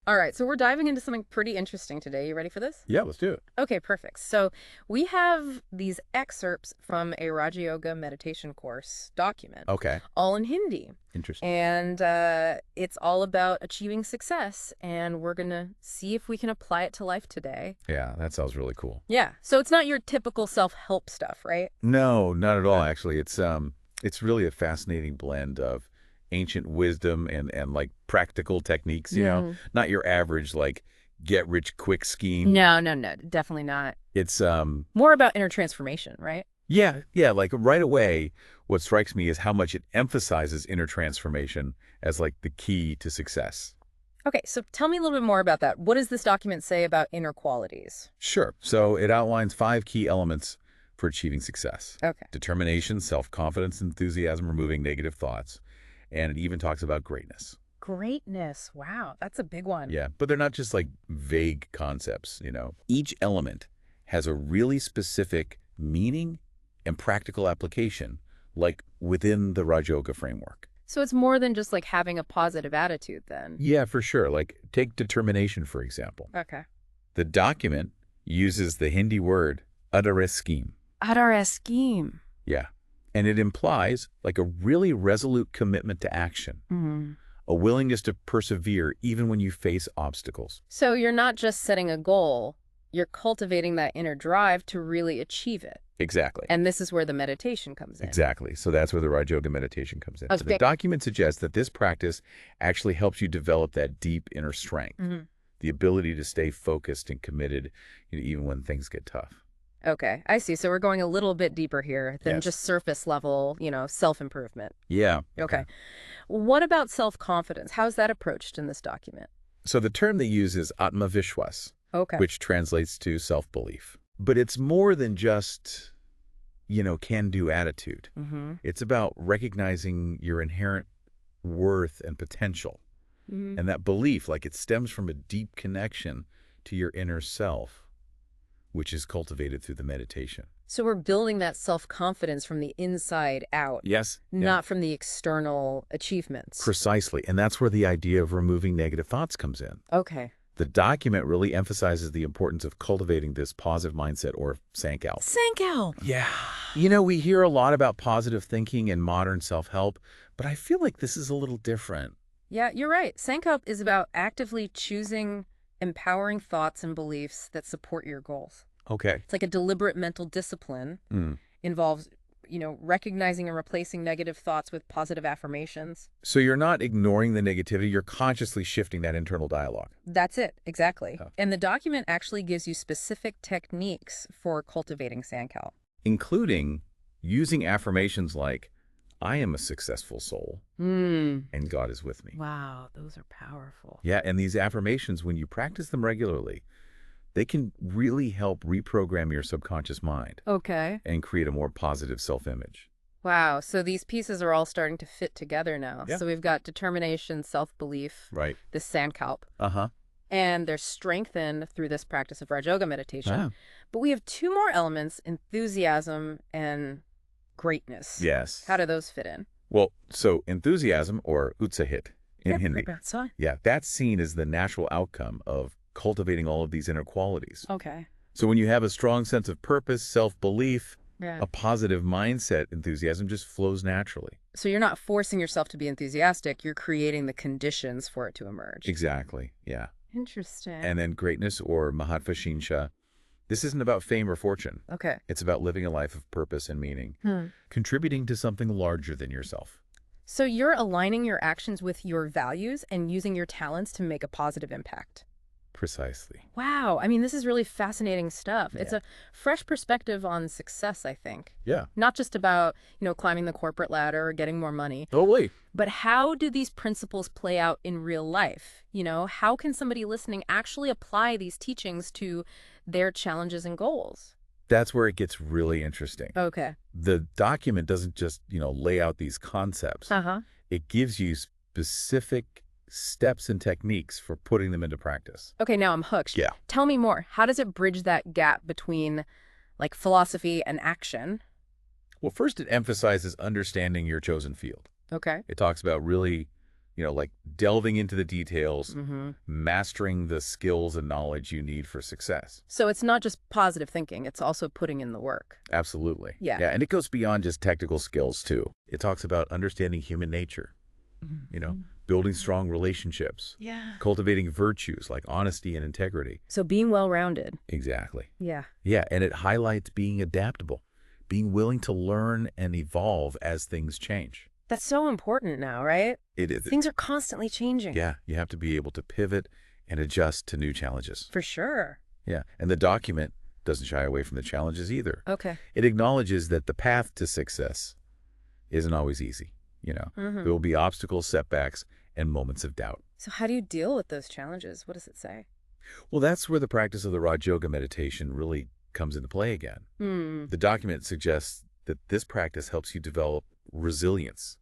All right, so we're diving into something pretty interesting today. You ready for this? Yeah, let's do it. Okay, perfect. So we have these excerpts from a Raja Yoga meditation course document, Okay. all in Hindi. Interesting. And it's all about achieving success, and we're going to see if we can apply it to life today. Yeah, that sounds really cool. Yeah, so it's not your typical self-help stuff, right? No, not at all, actually. It's really a fascinating blend of ancient wisdom and like practical techniques, you know, not your average like get rich quick scheme. No, definitely not. It's More about inner transformation, right? yeah, like right away what strikes me is how much it emphasizes inner transformation as like the key to success. Okay, so tell me a little bit more about that. What does this document say about inner qualities? Sure. So it outlines 5 key elements for achieving success. Okay. Determination, self-confidence, enthusiasm, removing negative thoughts, and it even talks about greatness. Greatness. Wow, that's a big one. Yeah, but they're not just like vague concepts, you know. Each element has a really specific meaning and practical application, like within the Raj Yoga framework. So it's more than just like having a positive attitude then. Yeah, for sure. Like take determination, for example. Okay. The document uses the Hindi word adare scheme. Adare scheme. Yeah. And it implies like a really resolute commitment to action, a willingness to persevere even when you face obstacles. So you're not just setting a goal, you're cultivating that inner drive to really achieve it. Exactly. And this is where the meditation comes in. Exactly. So that's where the Raj Yoga meditation comes in. So Okay. the document suggests that this practice actually helps you develop that deep inner strength, the ability to stay focused and committed, you know, even when things get tough. Okay, I see. So we're going a little bit deeper here than Yes. just surface level, self-improvement. Yeah. Okay. What about self-confidence? How's that approached in this document? So the term they use is Atmavishwas, Okay. which translates to self-belief. But it's more than just, can-do attitude. It's about recognizing your inherent worth and potential. And that belief, like it stems from a deep connection to your inner self, which is cultivated through the meditation. So we're building that self-confidence from the inside out. Yes. Not from the external achievements. Precisely. And that's where the idea of removing negative thoughts comes in. Okay. The document really emphasizes the importance of cultivating this positive mindset, or sankalp. Sankalp. Yeah. We hear a lot about positive thinking and modern self-help, but I feel like this is a little different. Yeah, you're right. Sankalp is about actively choosing empowering thoughts and beliefs that support your goals. Okay. It's like a deliberate mental discipline. Involves, recognizing and replacing negative thoughts with positive affirmations. So you're not ignoring the negativity, you're consciously shifting that internal dialogue. That's it, exactly. Oh. And the document actually gives you specific techniques for cultivating sankalp. Including using affirmations like, I am a successful soul, and God is with me. Wow, those are powerful. Yeah, and these affirmations, when you practice them regularly, they can really help reprogram your subconscious mind Okay. and create a more positive self-image. Wow, so these pieces are all starting to fit together now. Yeah. So we've got determination, self-belief, Right. this sankalp, Uh-huh. and they're strengthened through this practice of Raj Yoga meditation. Ah. But we have 2 more elements, enthusiasm and greatness. Yes. How do those fit in? Well, so enthusiasm, or utsahit in Hindi, That's fine. yeah, that's seen as the natural outcome of cultivating all of these inner qualities. Okay. So when you have a strong sense of purpose, self-belief, Yeah. a positive mindset, enthusiasm just flows naturally. So you're not forcing yourself to be enthusiastic, you're creating the conditions for it to emerge. Exactly, yeah. Interesting. And then greatness, or mahatvashinsha, this isn't about fame or fortune. Okay. It's about living a life of purpose and meaning, contributing to something larger than yourself. So you're aligning your actions with your values and using your talents to make a positive impact. Precisely. Wow. I mean, this is really fascinating stuff. It's Yeah. a fresh perspective on success, I think. Yeah. Not just about, climbing the corporate ladder or getting more money, Totally. but how do these principles play out in real life? How can somebody listening actually apply these teachings to their challenges and goals? That's where it gets really interesting. Okay. The document doesn't just, lay out these concepts. Uh-huh. It gives you specific steps and techniques for putting them into practice. Okay, now I'm hooked. Yeah. Tell me more. How does it bridge that gap between, philosophy and action? Well, first it emphasizes understanding your chosen field. Okay. It talks about really, like delving into the details, mastering the skills and knowledge you need for success. So it's not just positive thinking, it's also putting in the work. Absolutely. Yeah. Yeah, and it goes beyond just technical skills, too. It talks about understanding human nature, building strong relationships, cultivating virtues like honesty and integrity. So being well-rounded. Exactly. Yeah. Yeah, and it highlights being adaptable, being willing to learn and evolve as things change. That's so important now, right? It is. Things are constantly changing. Yeah, you have to be able to pivot and adjust to new challenges. For sure. Yeah, and the document doesn't shy away from the challenges either. Okay. It acknowledges that the path to success isn't always easy. There will be obstacles, setbacks, and moments of doubt. So how do you deal with those challenges? What does it say? Well, that's where the practice of the Raj Yoga meditation really comes into play again. The document suggests that this practice helps you develop resilience,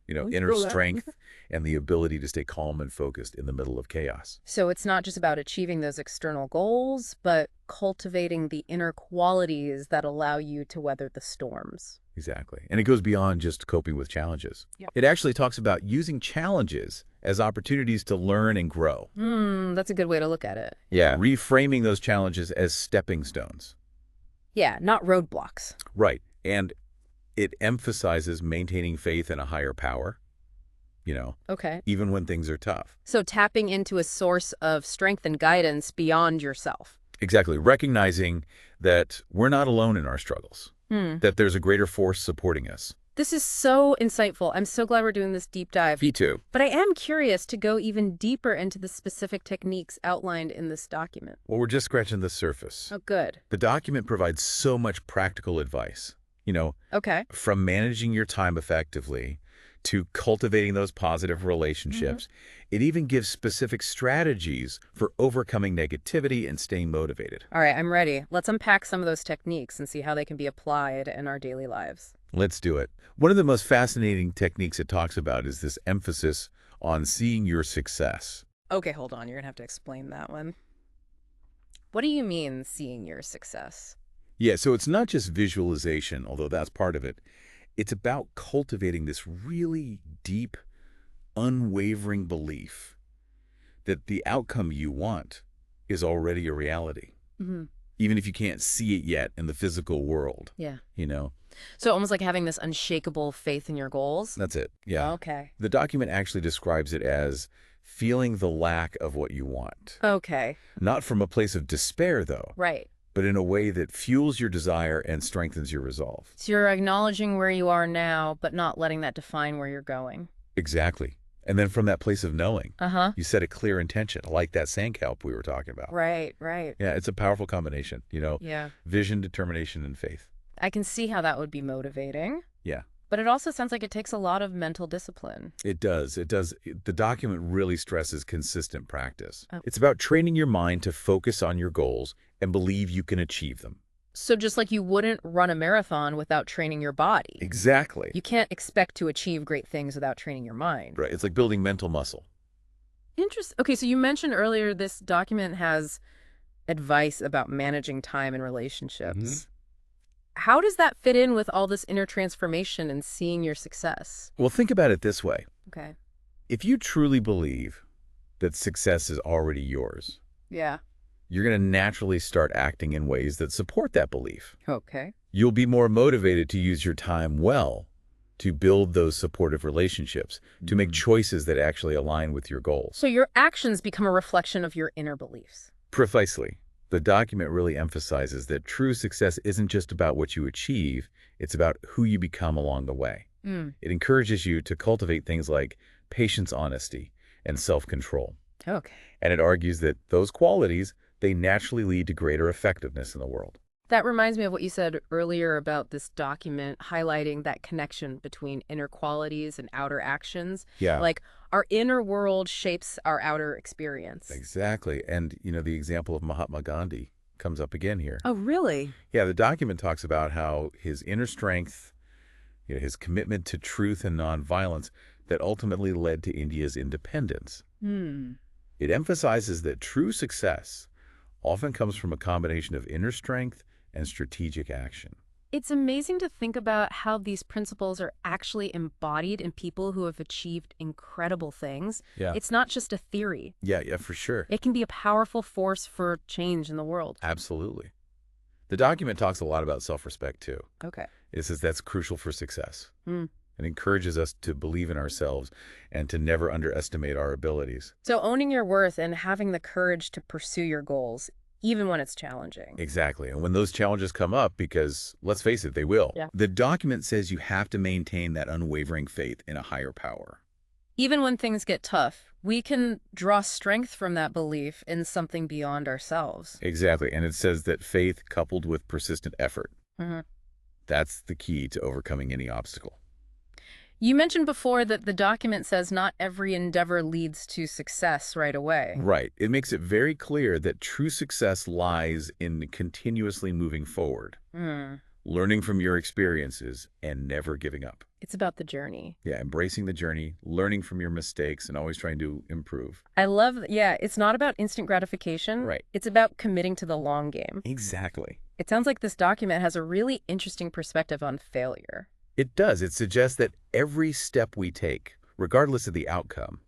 inner strength, and the ability to stay calm and focused in the middle of chaos. So it's not just about achieving those external goals, but cultivating the inner qualities that allow you to weather the storms. Exactly. And it goes beyond just coping with challenges. Yep. It actually talks about using challenges as opportunities to learn and grow. That's a good way to look at it. Yeah. Reframing those challenges as stepping stones. Yeah, not roadblocks. Right. And it emphasizes maintaining faith in a higher power, Okay. even when things are tough. So tapping into a source of strength and guidance beyond yourself. Exactly. Recognizing that we're not alone in our struggles, that there's a greater force supporting us. This is so insightful. I'm so glad we're doing this deep dive. Me too. But I am curious to go even deeper into the specific techniques outlined in this document. Well, we're just scratching the surface. Oh, good. The document provides so much practical advice, Okay. from managing your time effectively to cultivating those positive relationships. It even gives specific strategies for overcoming negativity and staying motivated. All right, I'm ready. Let's unpack some of those techniques and see how they can be applied in our daily lives. Let's do it. One of the most fascinating techniques it talks about is this emphasis on seeing your success. Okay, hold on. You're going to have to explain that one. What do you mean, seeing your success? Yeah, so it's not just visualization, although that's part of it. It's about cultivating this really deep, unwavering belief that the outcome you want is already a reality, even if you can't see it yet in the physical world. Yeah. So almost like having this unshakable faith in your goals? That's it. Yeah. Okay. The document actually describes it as feeling the lack of what you want. Okay. Not from a place of despair, though. Right. But in a way that fuels your desire and strengthens your resolve. So you're acknowledging where you are now, but not letting that define where you're going. Exactly. And then from that place of knowing, Uh-huh. you set a clear intention, like that sandcalp we were talking about. Right, right. Yeah, it's a powerful combination, Yeah. vision, determination, and faith. I can see how that would be motivating. Yeah. But it also sounds like it takes a lot of mental discipline. It does. It does. The document really stresses consistent practice. Oh. It's about training your mind to focus on your goals and believe you can achieve them. So just like you wouldn't run a marathon without training your body. Exactly. You can't expect to achieve great things without training your mind. Right. It's like building mental muscle. Interesting. Okay, so you mentioned earlier this document has advice about managing time and relationships. How does that fit in with all this inner transformation and seeing your success? Well, think about it this way. Okay. If you truly believe that success is already yours, Yeah. you're going to naturally start acting in ways that support that belief. Okay. You'll be more motivated to use your time well, to build those supportive relationships, to make choices that actually align with your goals. So your actions become a reflection of your inner beliefs. Precisely. The document really emphasizes that true success isn't just about what you achieve, it's about who you become along the way. It encourages you to cultivate things like patience, honesty, and self-control. Okay. And it argues that those qualities, they naturally lead to greater effectiveness in the world. That reminds me of what you said earlier about this document highlighting that connection between inner qualities and outer actions. Yeah. Like our inner world shapes our outer experience. Exactly. And, the example of Mahatma Gandhi comes up again here. Oh, really? Yeah, the document talks about how his inner strength, his commitment to truth and nonviolence that ultimately led to India's independence. It emphasizes that true success often comes from a combination of inner strength and strategic action. It's amazing to think about how these principles are actually embodied in people who have achieved incredible things. Yeah. It's not just a theory. Yeah, for sure. It can be a powerful force for change in the world. Absolutely. The document talks a lot about self-respect, too. Okay. It says that's crucial for success. Hmm. It encourages us to believe in ourselves and to never underestimate our abilities. So owning your worth and having the courage to pursue your goals, even when it's challenging. Exactly. And when those challenges come up, because let's face it, they will. Yeah. The document says you have to maintain that unwavering faith in a higher power. Even when things get tough, we can draw strength from that belief in something beyond ourselves. Exactly. And it says that faith coupled with persistent effort, Mm-hmm. that's the key to overcoming any obstacle. You mentioned before that the document says not every endeavor leads to success right away. Right. It makes it very clear that true success lies in continuously moving forward, learning from your experiences, and never giving up. It's about the journey. Yeah, embracing the journey, learning from your mistakes, and always trying to improve. I love, it's not about instant gratification. Right. It's about committing to the long game. Exactly. It sounds like this document has a really interesting perspective on failure. It does. It suggests that every step we take, regardless of the outcome,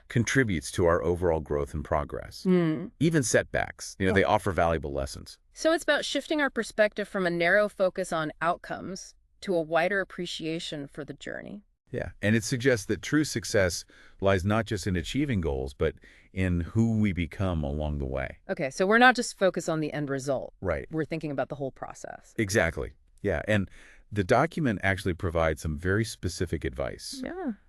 contributes to our overall growth and progress. Even setbacks, they offer valuable lessons. So it's about shifting our perspective from a narrow focus on outcomes to a wider appreciation for the journey. Yeah, and it suggests that true success lies not just in achieving goals, but in who we become along the way. Okay, so we're not just focused on the end result. Right. We're thinking about the whole process. Exactly. Yeah, and the document actually provides some very specific advice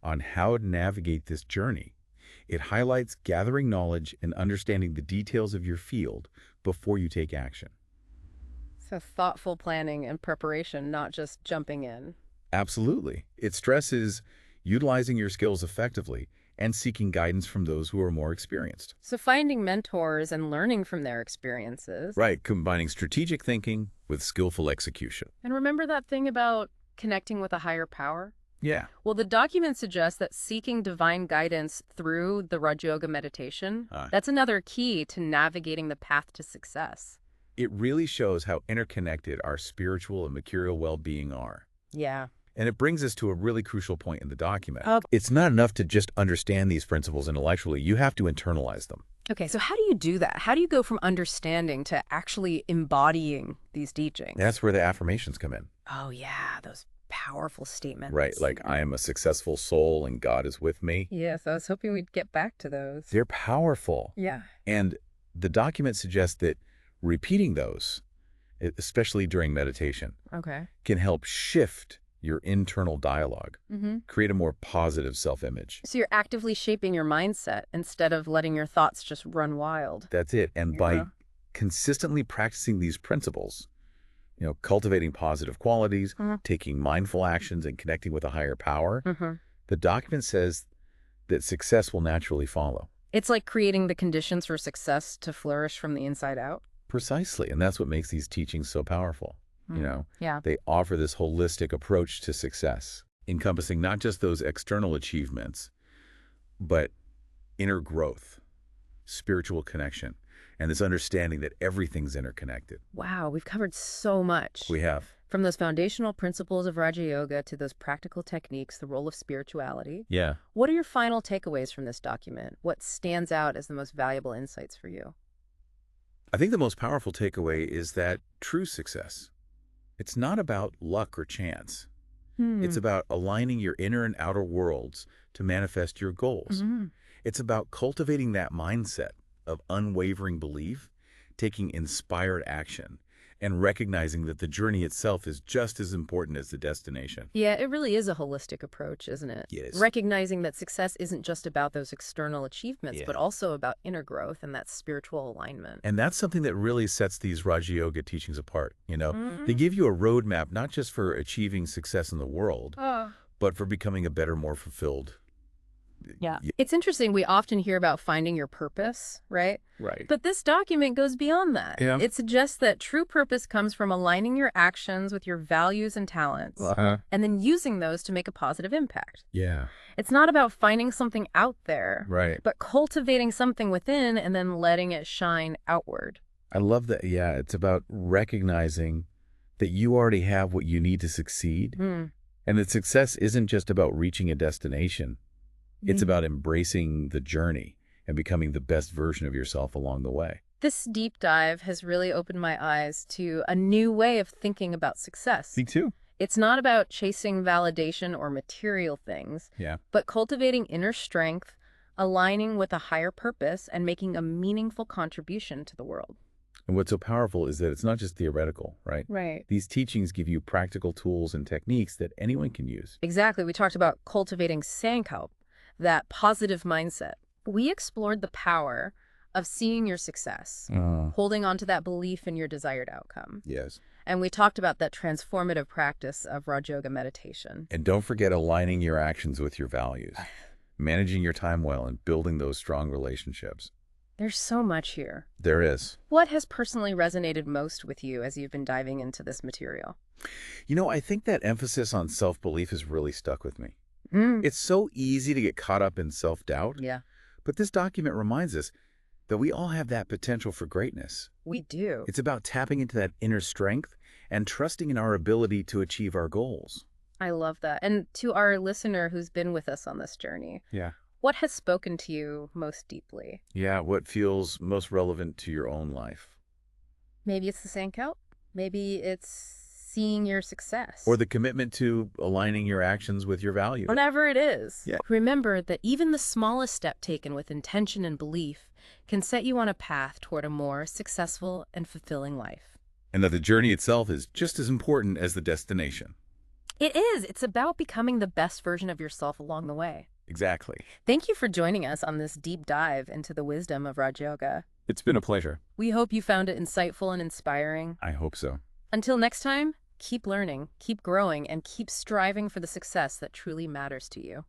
on how to navigate this journey. It highlights gathering knowledge and understanding the details of your field before you take action. So thoughtful planning and preparation, not just jumping in. Absolutely. It stresses utilizing your skills effectively and seeking guidance from those who are more experienced. So finding mentors and learning from their experiences. Right, combining strategic thinking with skillful execution. And remember that thing about connecting with a higher power? Yeah. Well, the document suggests that seeking divine guidance through the Raja Yoga meditation, that's another key to navigating the path to success. It really shows how interconnected our spiritual and material well-being are. Yeah. And it brings us to a really crucial point in the document. It's not enough to just understand these principles intellectually. You have to internalize them. Okay, so how do you do that? How do you go from understanding to actually embodying these teachings? That's where the affirmations come in. Oh, yeah, those powerful statements. Right, like I am a successful soul and God is with me. Yes, I was hoping we'd get back to those. They're powerful. Yeah. And the document suggests that repeating those, especially during meditation, can help shift your internal dialogue, create a more positive self-image. So you're actively shaping your mindset instead of letting your thoughts just run wild. That's it. And by consistently practicing these principles, cultivating positive qualities, taking mindful actions, and connecting with a higher power, the document says that success will naturally follow. It's like creating the conditions for success to flourish from the inside out. Precisely. And that's what makes these teachings so powerful. Yeah. They offer this holistic approach to success, encompassing not just those external achievements, but inner growth, spiritual connection, and this understanding that everything's interconnected. Wow, we've covered so much. We have. From those foundational principles of Raja Yoga to those practical techniques, the role of spirituality. Yeah. What are your final takeaways from this document? What stands out as the most valuable insights for you? I think the most powerful takeaway is that true success, it's not about luck or chance. It's about aligning your inner and outer worlds to manifest your goals. It's about cultivating that mindset of unwavering belief, taking inspired action, and recognizing that the journey itself is just as important as the destination. Yeah, it really is a holistic approach, isn't it? Yes. Recognizing that success isn't just about those external achievements, but also about inner growth and that spiritual alignment. And that's something that really sets these Raja Yoga teachings apart. They give you a roadmap not just for achieving success in the world, but for becoming a better, more fulfilled. Yeah. It's interesting. We often hear about finding your purpose, right? Right. But this document goes beyond that. Yeah. It suggests that true purpose comes from aligning your actions with your values and talents, and then using those to make a positive impact. Yeah. It's not about finding something out there, Right. but cultivating something within and then letting it shine outward. I love that. Yeah, it's about recognizing that you already have what you need to succeed, and that success isn't just about reaching a destination. It's about embracing the journey and becoming the best version of yourself along the way. This deep dive has really opened my eyes to a new way of thinking about success. Me too. It's not about chasing validation or material things, but cultivating inner strength, aligning with a higher purpose, and making a meaningful contribution to the world. And what's so powerful is that it's not just theoretical, right? Right. These teachings give you practical tools and techniques that anyone can use. Exactly. We talked about cultivating Sankalp, that positive mindset. We explored the power of seeing your success, holding on to that belief in your desired outcome. Yes. And we talked about that transformative practice of Raj Yoga meditation. And don't forget aligning your actions with your values, managing your time well, and building those strong relationships. There's so much here. There is. What has personally resonated most with you as you've been diving into this material? I think that emphasis on self-belief has really stuck with me. It's so easy to get caught up in self-doubt. Yeah. But this document reminds us that we all have that potential for greatness. We do. It's about tapping into that inner strength and trusting in our ability to achieve our goals. I love that. And to our listener who's been with us on this journey, what has spoken to you most deeply? Yeah, what feels most relevant to your own life? Maybe it's the Sankalp. Maybe it's seeing your success. Or the commitment to aligning your actions with your values. Whatever it is. Yeah. Remember that even the smallest step taken with intention and belief can set you on a path toward a more successful and fulfilling life. And that the journey itself is just as important as the destination. It is. It's about becoming the best version of yourself along the way. Exactly. Thank you for joining us on this deep dive into the wisdom of Raj Yoga. It's been a pleasure. We hope you found it insightful and inspiring. I hope so. Until next time, keep learning, keep growing, and keep striving for the success that truly matters to you.